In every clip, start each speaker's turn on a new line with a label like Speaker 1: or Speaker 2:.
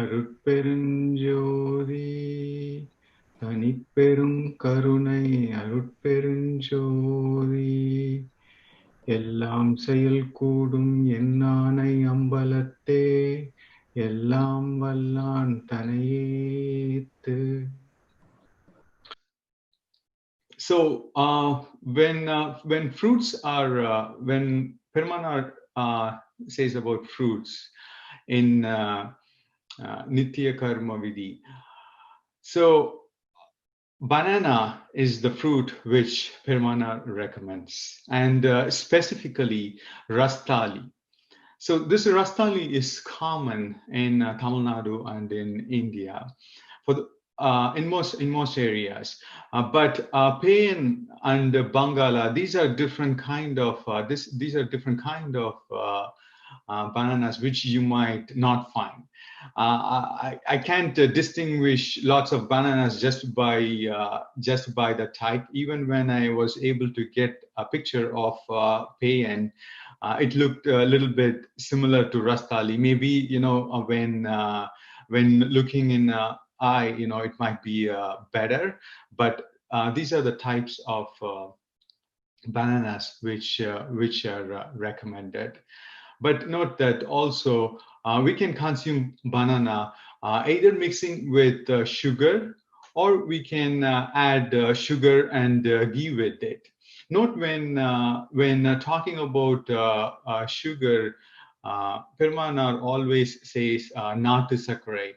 Speaker 1: Arutperumjothi Thanipperum Karunai Arutperumjothi எல்லாம் செயல் கூடும் என்னானை அம்பலத்தே எல்லாம் வல்லான் தனையேத்து. So when fruits are when Perumal says about fruits in Nitya Karma Vidhi, so banana is the fruit which Perumal recommends, and specifically Rastali. So this Rastali is common in Tamil Nadu and in India for the, in most areas, but Payan and Bangala, these are different kind of bananas which you might not find. I can't distinguish lots of bananas just by the type. Even when I was able to get a picture of Payan, it looked a little bit similar to Rastali. Maybe when looking in eye, it might be better. But these are the types of bananas which are recommended. But note that also we can consume banana either mixing with sugar, or we can add sugar and ghee with it. Note when talking about sugar, Perumal always says natu sakkare,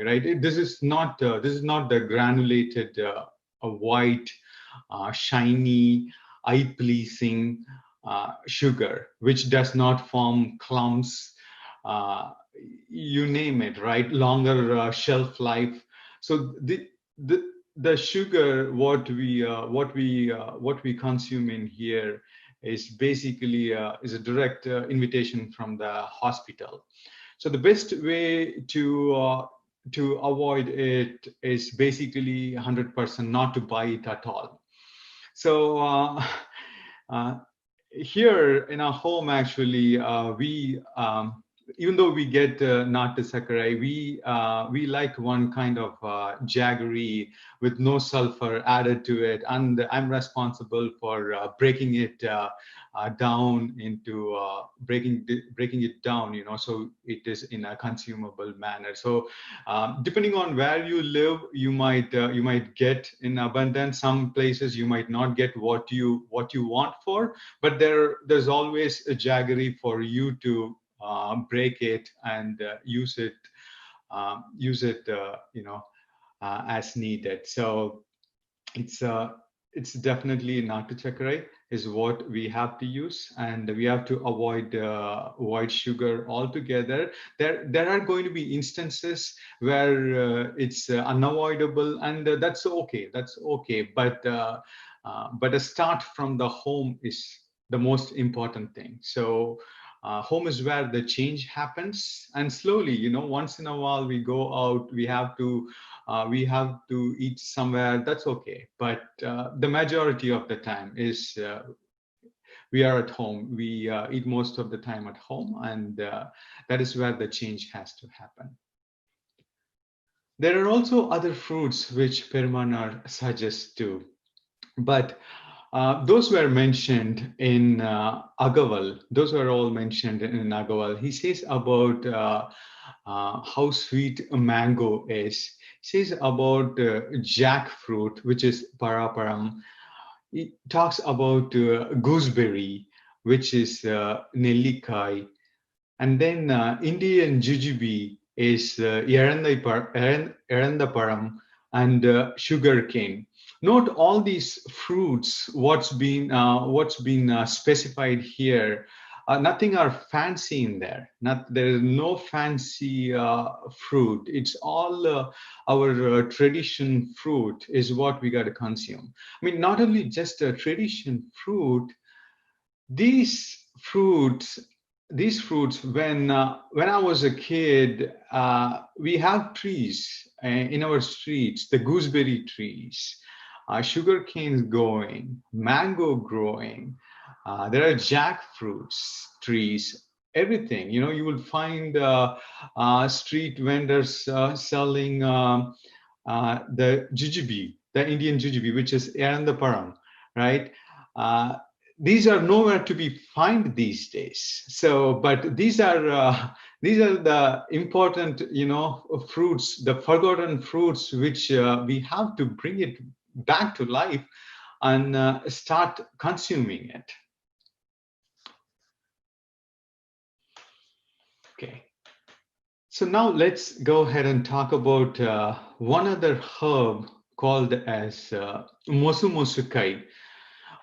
Speaker 1: right? This is not the granulated white, shiny, eye-pleasing sugar, which does not form clumps. You name it, right? Longer shelf life. So the sugar what we consume in here is basically is a direct invitation from the hospital. So the best way to avoid it is basically 100% not to buy it at all. So here in our home, actually, we even though we get natu sakkare, we like one kind of jaggery with no sulfur added to it, and I'm responsible for breaking it down into breaking it down, so it is in a consumable manner. So depending on where you live, you might get in abundance. Some places you might not get what you want for, but there's always a jaggery for you to break it and use it as needed. So it's definitely natu sakkare is what we have to use, and we have to avoid white sugar altogether. There are going to be instances where it's unavoidable, and that's okay. But a start from the home is the most important thing. So home is where the change happens, and slowly, once in a while we go out, we have to eat somewhere, that's okay. But the majority of the time is we are at home. We eat most of the time at home, and that is where the change has to happen. There are also other fruits which Perumal suggests too, but those were mentioned in Agaval. Those were all mentioned in Agaval. He says about how sweet a mango is. He says about jackfruit, which is paraparam. He talks about gooseberry, which is nellikai. And then Indian jujube is erandaparam and sugar cane. Note all these fruits, what's been specified here. Nothing are fancy in there. There is no fancy fruit. It's all our tradition fruit is what we got to consume. I mean, not only just a tradition fruit. These fruits, when I was a kid, we have trees in our streets, the gooseberry trees. Sugar canes growing, mango growing. There are jackfruits trees everything. You will find street vendors selling the jujube, the Indian jujube, which is Param, right? Uh, these are nowhere to be found these days. So, but these are the important, fruits, the forgotten fruits, which we have to bring it back to life and start consuming it. Okay. So now let's go ahead and talk about one other herb called as Musambu Sakai,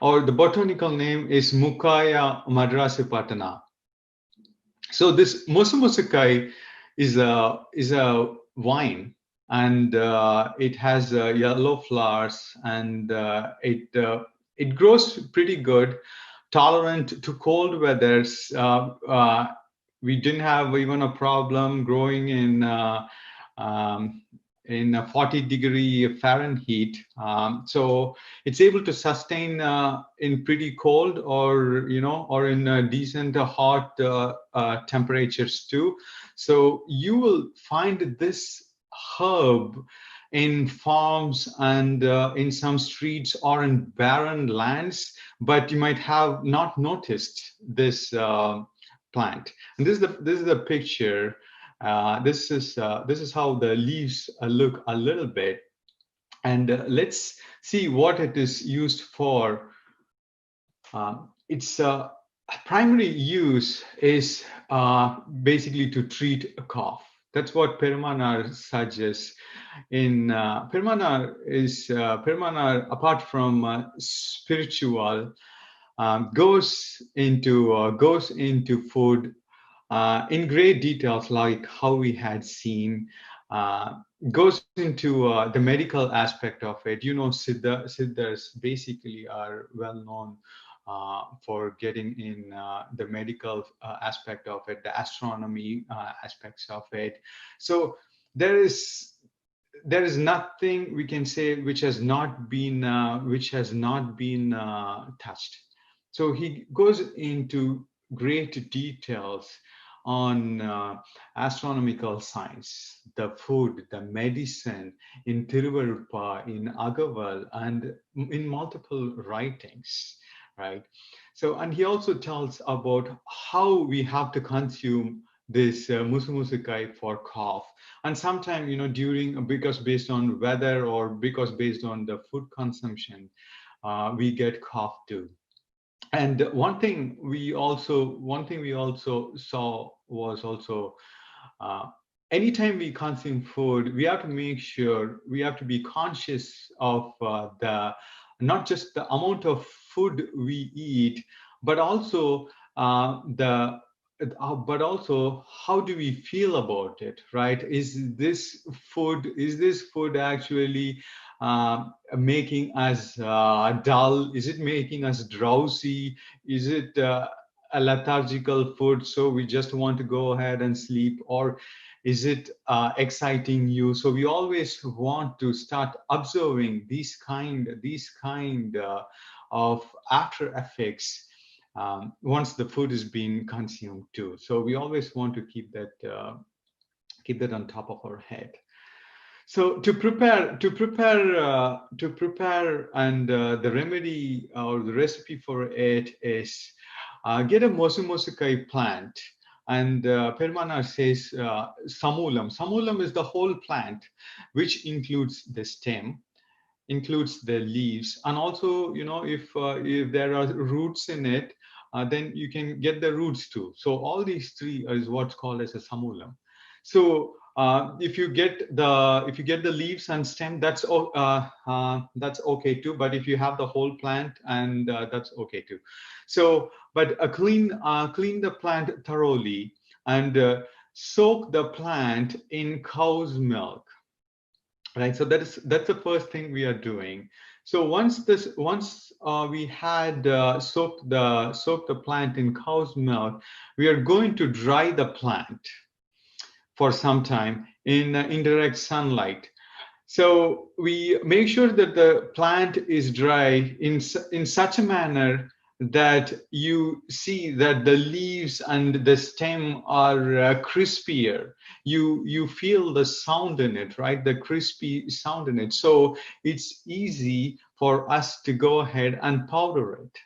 Speaker 1: or the botanical name is Mukhaya madrasipatana. So this Musambu Sakai is a wine, and it has yellow flowers, and it grows pretty good, tolerant to cold weathers. We didn't have even a problem growing in a 40-degree Fahrenheit. So it's able to sustain in pretty cold, or or in decent hot temperatures too. So you will find this herb in farms and in some streets or in barren lands, but you might have not noticed this plant. And this is the picture. This is how the leaves look a little bit, and let's see what it is used for. Its primary use is basically to treat a cough. That's what Perumal suggests. In Perumal, apart from spiritual, goes into food in great details, like how we had seen. Goes into the medical aspect of it. Siddhas basically are well known for getting in the medical aspect of it, the astronomy aspects of it. So there is nothing we can say which has not been touched. So he goes into great details on astronomical science, the food, the medicine, in Thiruvaruppa, in Agaval, and in multiple writings, right? So, and he also tells about how we have to consume this Musambu Sakai for cough. And sometimes, because based on weather or because based on the food consumption, we get cough too. And one thing we also saw was also anytime we consume food, we have to make sure, we have to be conscious of the not just the amount of food we eat, but also but also how do we feel about it, right? Is this food actually making us dull? Is it making us drowsy? Is it a lethargical food, so we just want to go ahead and sleep? Or is it exciting you? So we always want to start observing these kind of after effects once the food is being consumed too. So we always want to keep that on top of our head. So to prepare, and the remedy or the recipe for it is get a Musambu Sakai plant, and Perumal says samulam. Samulam is the whole plant, which includes the stem, includes the leaves, and also if there are roots in it, then you can get the roots too. So all these three is what's called as a samulam. So if you get the leaves and stem, that's okay too. But if you have the whole plant, and that's okay too. So, but clean the plant thoroughly, and soak the plant in cow's milk. Right. So that's the first thing we are doing. So once we had soaked the plant in cow's milk, we are going to dry the plant for some time in indirect sunlight. So we make sure that the plant is dry in such a manner that you see that the leaves and the stem are crispier. You feel the sound in it, right? The crispy sound in it. So it's easy for us to go ahead and powder it.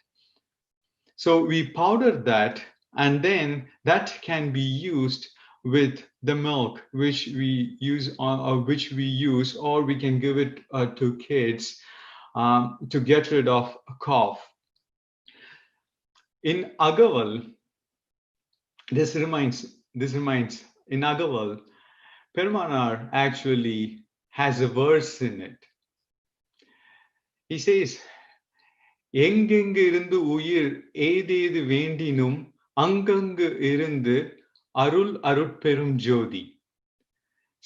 Speaker 1: So we powder that, and then that can be used with the milk which we use, or we can give it to kids to get rid of a cough. In Agaval, this reminds in Agaval, Perumal actually has a verse in it. He says, எங்கெங்கு இருந்து உயிர் ஏதேது வேண்டினும் அங்கங்கு இருந்து அருள் அருட்பெருஞ்சோதி.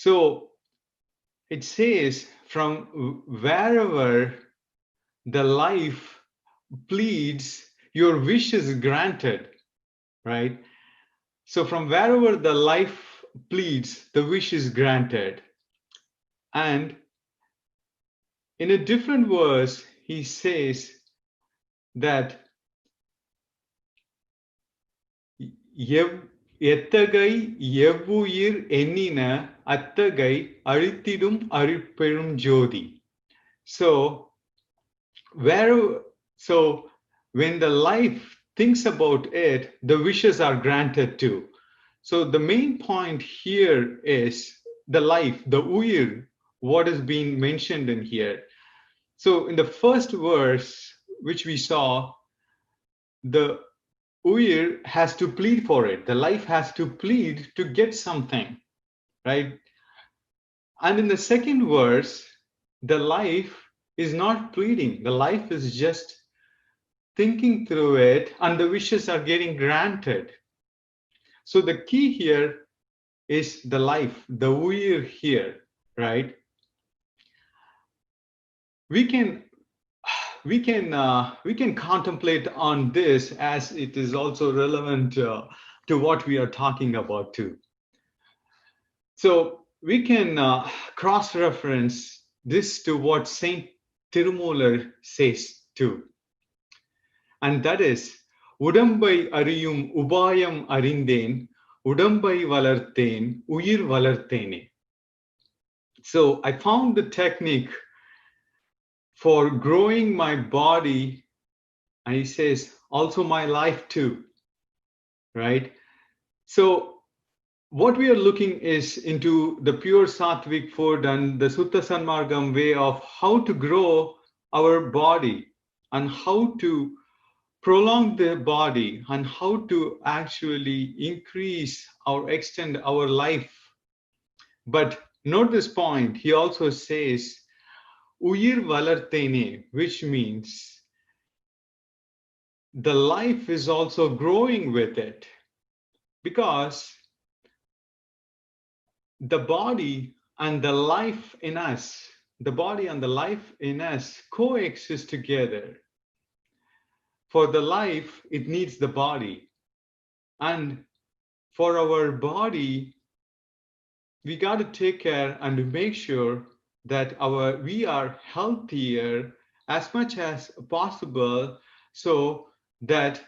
Speaker 1: So it says, from wherever the life pleads, your wish is granted, right? So from wherever the life pleads, the wish is granted. And in a different verse, he says that எத்தகை எவ்வுயிர் எண்ணின அத்தகை அழித்திடும் Arutperunjothi. So when the life thinks about it, the wishes are granted too. So the main point here is the life, the uyir, what is being mentioned in here. So in the first verse, which we saw, the uyir has to plead for it. The life has to plead to get something, right? And in the second verse, the life is not pleading. The life is just thinking through it, and the wishes are getting granted. So the key here is the life, the uyir here, right? We can contemplate on this, as it is also relevant to what we are talking about too. So we can cross-reference this to what Saint Thiruvanar says too. And that is, Udambai ariyum ubayam arindhen, Udambai valarthen, uyir valarthene. So I found the technique for growing my body, and he says, also my life too, right? So what we are looking is into the pure Sattvic food and the Suttha Sanmargam way of how to grow our body and how to prolong the body and how to actually increase or extend our life. But note this point, he also says, uyir valarthene, which means the life is also growing with it, because the body and the life in us, coexist together. For the life, it needs the body. And for our body, we got to take care and make sure that we are healthier as much as possible, so that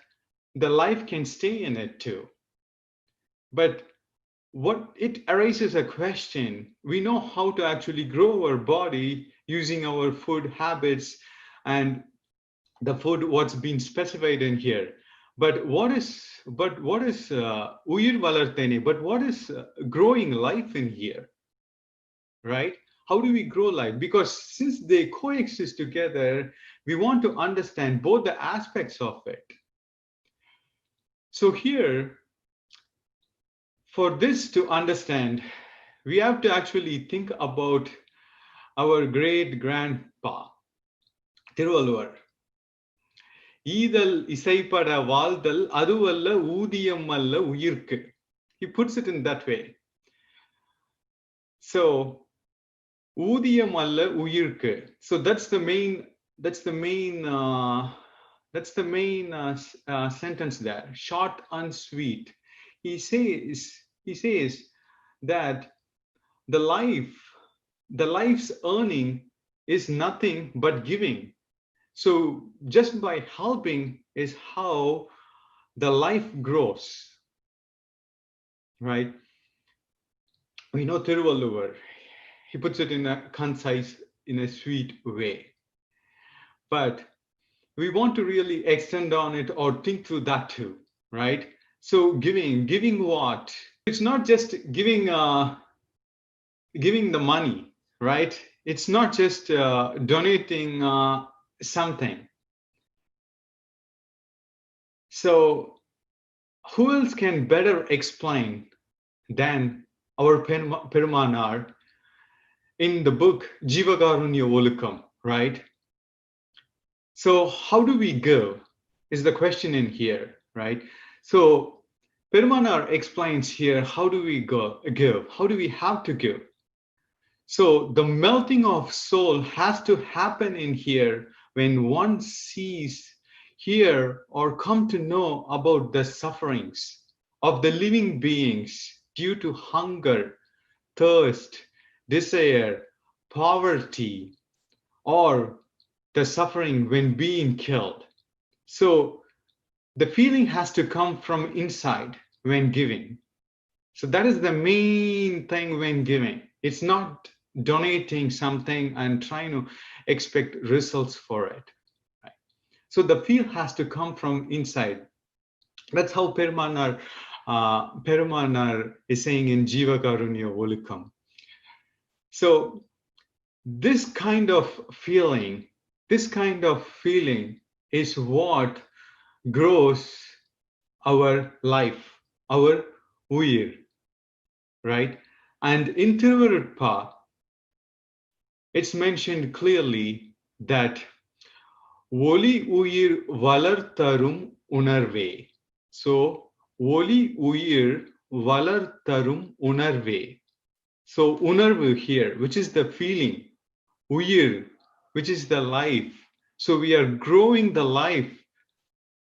Speaker 1: the life can stay in it too. But what it raises a question, we know how to actually grow our body using our food habits and the food what's been specified in here. But what is uyir valarthene? But what is growing life in here, right? How do we grow life? Because since they coexist together, we want to understand both the aspects of it. So here, for this to understand, we have to actually think about our great grandpa, Thiruvalluvar. ஈதல் இசைப்பட வாழ்தல் அதுவல்ல ஊதியம் அல்ல உயிர்க்கு. He puts it in that way. So ஊதியம் அல்ல உயிர்க்கு. So that's the main sentence there, short and sweet. He says that the life's earning is nothing but giving. So just by helping is how the life grows, right? We know Thiruvallur, he puts it in a concise, in a sweet way. But we want to really extend on it or think through that too, right? So giving what? It's not just giving the money, right? It's not just donating something. So who else can better explain than our Perumanar in the book Jivakarunya Volukam, right? So how do we go is the question in here, right? So Perumanar explains here, how do we give? How do we have to give? So the melting of soul has to happen in here when one sees, hear, or come to know about the sufferings of the living beings due to hunger, thirst, desire, poverty, or the suffering when being killed. So the feeling has to come from inside when giving. So that is the main thing when giving. It's not donating something and trying to expect results for it. Right? So the feel has to come from inside. That's how Perumanar is saying in Jivakarunya Volukam. So this kind of feeling is what grows our life, our uyir, right? And in Tiruvarutpa, it's mentioned clearly that Oli uyir valartharum unarve. So Oli uyir valartharum unarve. So unarvu here, which is the feeling, uyir, which is the life. So we are growing the life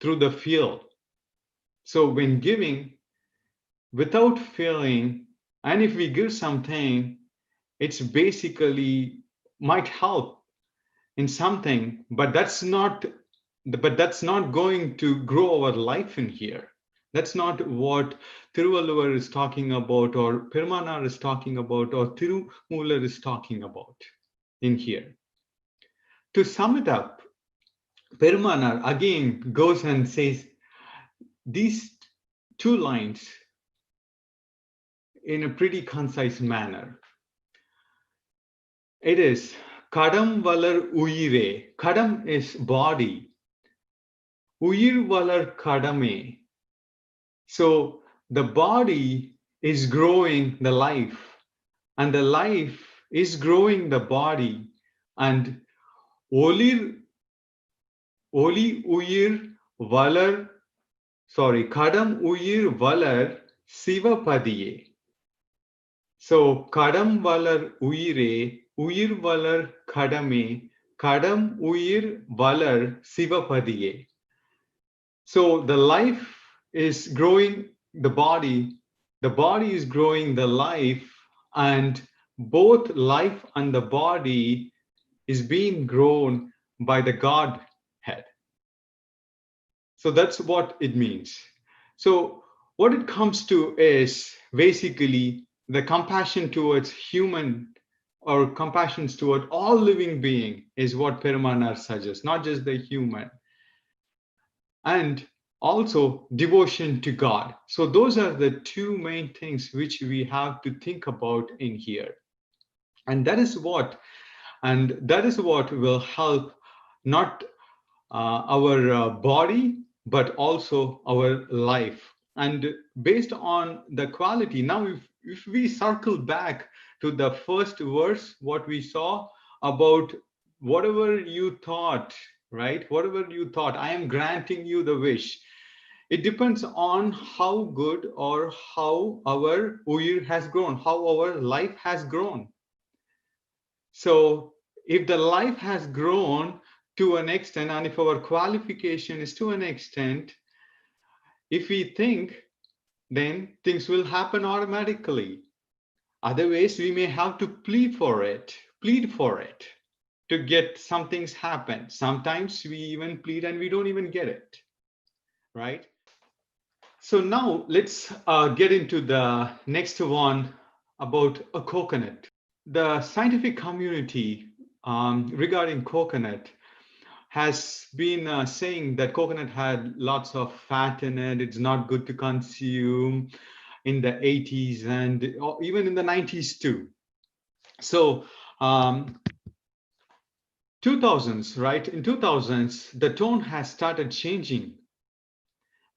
Speaker 1: through the feel. So when giving, without feeling, and if we give something, it's basically might help in something, but that's not going to grow our life in here. That's not what Thiruvallur is talking about, or Perumanar is talking about, or Thirumalar is talking about in here. To sum it up, Perumanar again goes and says these two lines in a pretty concise manner. It is Kadam Valar Uyire. Kadam is body. Uyir Valar Kadame. So the body is growing the life, and the life is growing the body, and Oli Uyir Valar, Kadam Uyir Valar Sivapadiye. So Kadam Valar Uyire, Uyir Valar Kadame, Kadam Uyir Valar Sivapadiye. So the life is growing the body is growing the life, and both life and the body is being grown by the Godhead. So that's what it means. So what it comes to is basically the compassion towards human, or compassion toward all living being, is what Perumanar suggests, not just the human. And also devotion to God. So those are the two main things which we have to think about in here. And that is what will help not our body, but also our life. And based on the quality, now if we circle back to the first verse, what we saw about whatever you thought, right? Whatever you thought, I am granting you the wish. It depends on how good or how our uyir has grown, how our life has grown. So if the life has grown to an extent, and if our qualification is to an extent, if we think, then things will happen automatically. Otherwise, we may have to plead for it. to get some things happen. Sometimes we even plead and we don't even get it, right? So now let's get into the next one about a coconut. The scientific community regarding coconut has been saying that coconut had lots of fat in it. It's not good to consume in the 80s and even in the 90s too. So 2000s, right? In 2000s, the tone has started changing.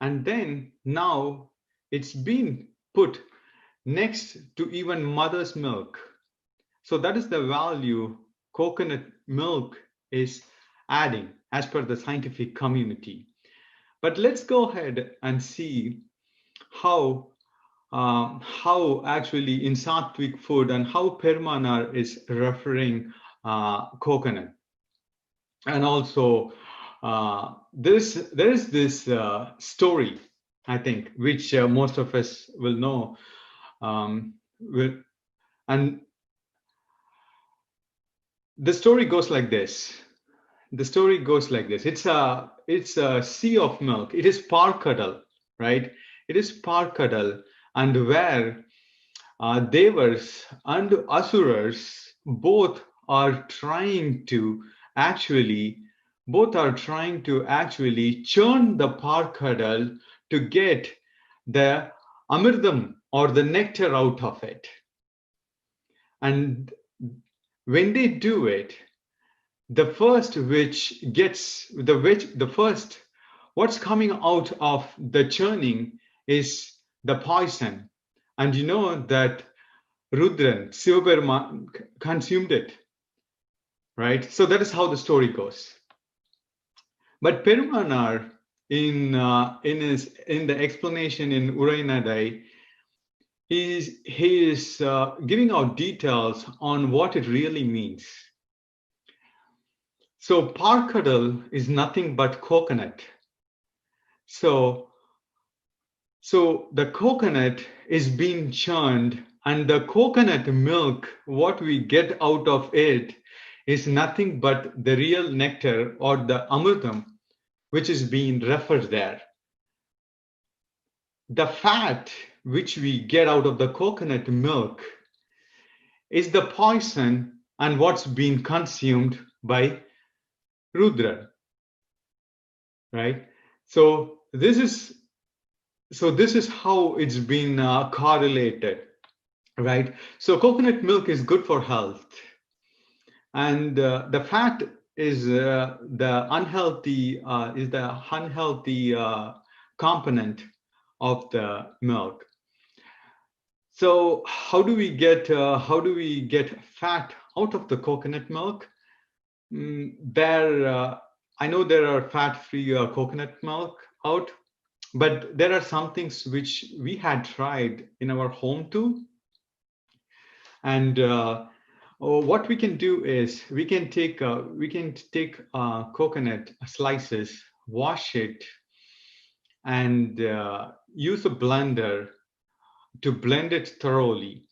Speaker 1: And then now it's been put next to even mother's milk. So that is the value coconut milk is adding as per the scientific community. But let's go ahead and see how actually in Sattvic food and how Perumal is referring coconut. And also there is this story, I think, which most of us will know. And the story goes like this. It's a sea of milk. It is Parkadal, right? It is Parkadal, and where Devas and Asuras both are trying to actually churn the Parkadal to get the Amritam or the nectar out of it. And when they do it, what's coming out of the churning is the poison. And you know that Rudran, Sivaperumal, consumed it, right? So that is how the story goes. But Perumal, in the explanation in Urainadai, he is giving out details on what it really means. So Parkadal is nothing but coconut. So the coconut is being churned, and the coconut milk, what we get out of it, is nothing but the real nectar or the amritam, which is being referred there. The fat which we get out of the coconut milk is the poison and what's being consumed by Rudra, right? So this is how it's been correlated, right? So coconut milk is good for health, and the fat is the unhealthy component of the milk. So how do we get fat out of the coconut milk? I know there are fat-free coconut milk out, but there are some things which we had tried in our home too. And what we can do is we can take coconut slices, wash it, and use a blender to blend it thoroughly.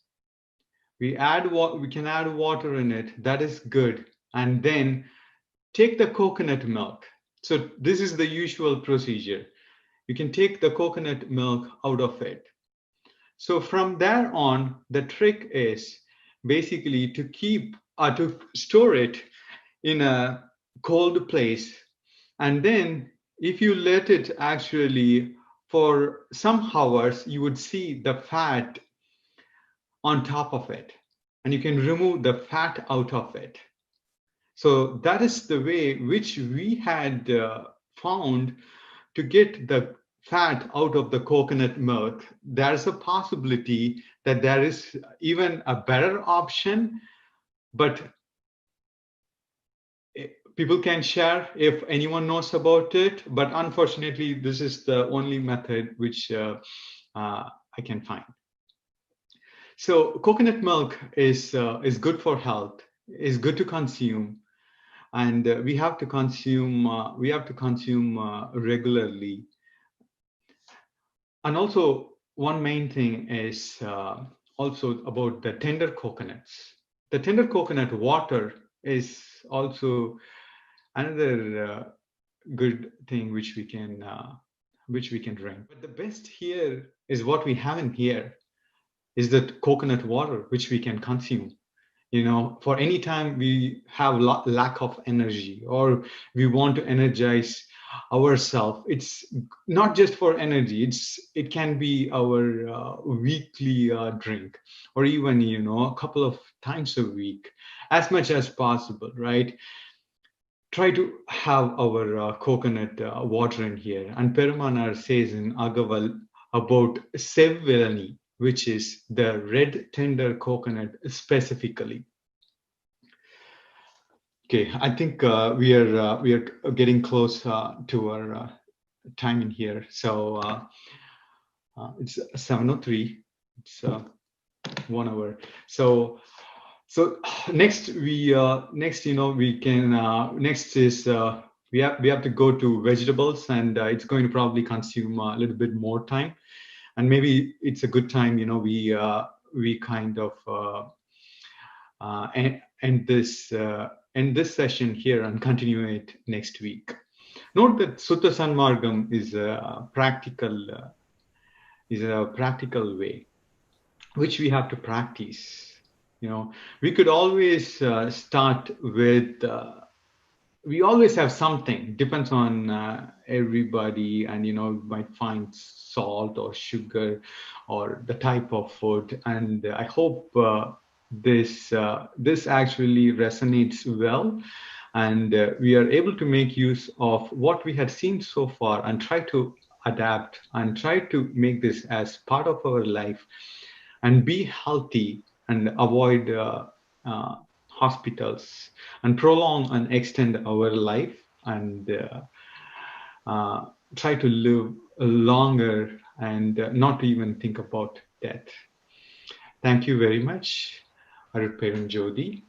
Speaker 1: We can add water in it. That is good. And then take the coconut milk. So this is the usual procedure. You can take the coconut milk out of it. So from there on, the trick is basically to store it in a cold place. And then if you let it actually for some hours, you would see the fat on top of it, and you can remove the fat out of it. So that is the way which we had found to get the fat out of the coconut milk. There's a possibility that there is even a better option, but people can share if anyone knows about it. But unfortunately, this is the only method which I can find. So coconut milk is good for health, is good to consume, and we have to consume regularly. And also one main thing is also about the tender coconuts. The tender coconut water is also another good thing which we can drink. But the best here is what we have in here is the coconut water which we can consume. For any time we have lack of energy or we want to energize ourselves, it's not just for energy, it can be our weekly drink, or even a couple of times a week, as much as possible, right? Try to have our coconut water in here. And Perumal says in Agaval about Sevvilani, which is the red tender coconut specifically. Okay, I think we are getting close to our time in here. So it's 7:03. It's 1 hour. So next we have to go to vegetables, and it's going to probably consume a little bit more time, and maybe it's a good time we kind of end this session here and continue it next week. Note that Suttha Sanmargam is a practical way which we have to practice. We could always start with. We always have something. Depends on everybody, and you might find salt or sugar or the type of food. And I hope this actually resonates well, and we are able to make use of what we had seen so far and try to adapt and try to make this as part of our life and be healthy and avoid hospitals and prolong and extend our life, and try to live longer and not even think about death. Thank you very much. Arutperumjothi.